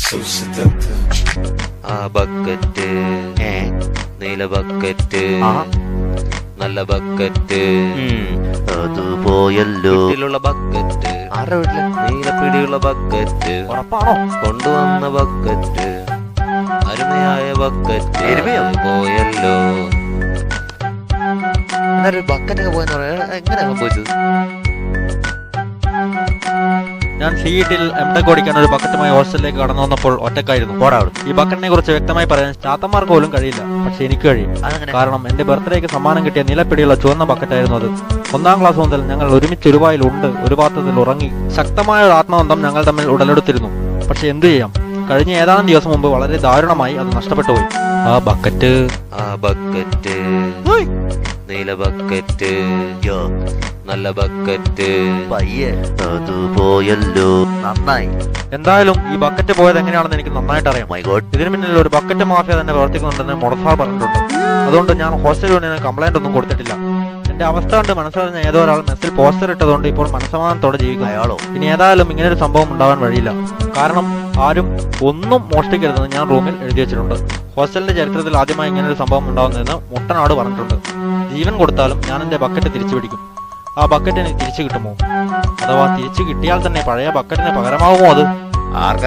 So seductive. ആ bucket നീല bucket നല്ല ബക്കറ്റ് അത് പോയല്ലോ. വീട്ടിലുള്ള ബക്കറ്റ് ആരുടെ വീട്ടില്? നീലപ്പിടിയുള്ള ബക്കറ്റ് ഉറപ്പാണോ? കൊണ്ടുവന്ന ബക്കറ്റ് അരുമയായ ബക്കറ്റ് എരുമയോ? അത് പോയല്ലോ. എന്നൊരു ബക്കറ്റൊക്കെ പോയെന്ന് പറയാ, എങ്ങനെയാ സംഭവിച്ചത്? ഞാൻ സീറ്റിൽ എംടെക് ഓടിക്കാൻ ഒരു ബക്കറ്റുമായി ഹോസ്റ്റലിലേക്ക് കടന്നു വന്നപ്പോൾ ഒറ്റക്കായിരുന്നു. ഈ ബക്കറ്റിനെ കുറിച്ച് വ്യക്തമായി പറയാൻ ചാത്തന്മാർക്ക് പോലും കഴിയില്ല, പക്ഷെ എനിക്ക് കഴിയും. അതങ്ങനെ? കാരണം എന്റെ ബർത്ത്ഡേക്ക് സമ്മാനം കിട്ടിയ നിലപ്പിടിയുള്ള ചുവന്ന ബക്കറ്റായിരുന്നു അത്. 1ാം ക്ലാസ് മുതൽ ഞങ്ങൾ ഒരുമിച്ച് ഒരു വായിൽ ഉണ്ട്, ഒരു പാത്രത്തിൽ ഉറങ്ങി. ശക്തമായ ഒരു ആത്മബന്ധം ഞങ്ങൾ തമ്മിൽ ഉടലെടുത്തിരുന്നു. പക്ഷെ എന്തു ചെയ്യാം, കഴിഞ്ഞ ഏതാനും ദിവസം മുമ്പ് വളരെ ദാരുണമായി അത് നഷ്ടപ്പെട്ടു പോയി. ആ ബക്കറ്റ് നീല ബക്കറ്റ് നല്ല ബക്കറ്റ് പയ്യെ അത് പോയല്ലോ. നന്നായി. എന്തായാലും ഈ ബക്കറ്റ് പോയത് എങ്ങനെയാണെന്ന് എനിക്ക് നന്നായിട്ട് അറിയാം. My God. ഇതിന് പിന്നിൽ ഒരു ബക്കറ്റ് മാഫിയ തന്നെ പ്രവർത്തിക്കുന്നുണ്ടെന്ന് മൊടസാർ പറഞ്ഞിട്ടുണ്ട്. അതുകൊണ്ട് ഞാൻ ഹോസ്റ്റൽ യൂണിയന് കംപ്ലൈന്റ് ഒന്നും കൊടുത്തിട്ടില്ല. എന്റെ അവസ്ഥ കണ്ട് മനസ്സറിഞ്ഞ ഏതോ ഒരാൾ മെസ്സിൽ പോസ്റ്റർ ഇട്ടതുകൊണ്ട് ഇപ്പോൾ മനസ്സമാധാനത്തോടെ ജീവിക്കും. അയാളോ? ഇനി ഏതായാലും ഇങ്ങനൊരു സംഭവം ഉണ്ടാവാൻ വഴിയില്ല. കാരണം ആരും ഒന്നും മോഷ്ടിക്കരുതെന്ന് ഞാൻ റൂമിൽ എഴുതി വെച്ചിട്ടുണ്ട്. ഹോസ്റ്റലിന്റെ ചരിത്രത്തിൽ ആദ്യമായി ഇങ്ങനൊരു സംഭവം ഉണ്ടാവുന്നതെന്ന് മുട്ടനാട് പറഞ്ഞിട്ടുണ്ട്. ജീവൻ കൊടുത്താലും ഞാൻ എന്റെ ബക്കറ്റ് തിരിച്ചു പിടിക്കും. ആ ബക്കറ്റ് എനിക്ക് തിരിച്ചു കിട്ടുമോ? അഥവാ തിരിച്ചു കിട്ടിയാൽ തന്നെ പഴയ ബക്കറ്റിന് പകരമാവുമോ അത്? ആർക്കറിയാം.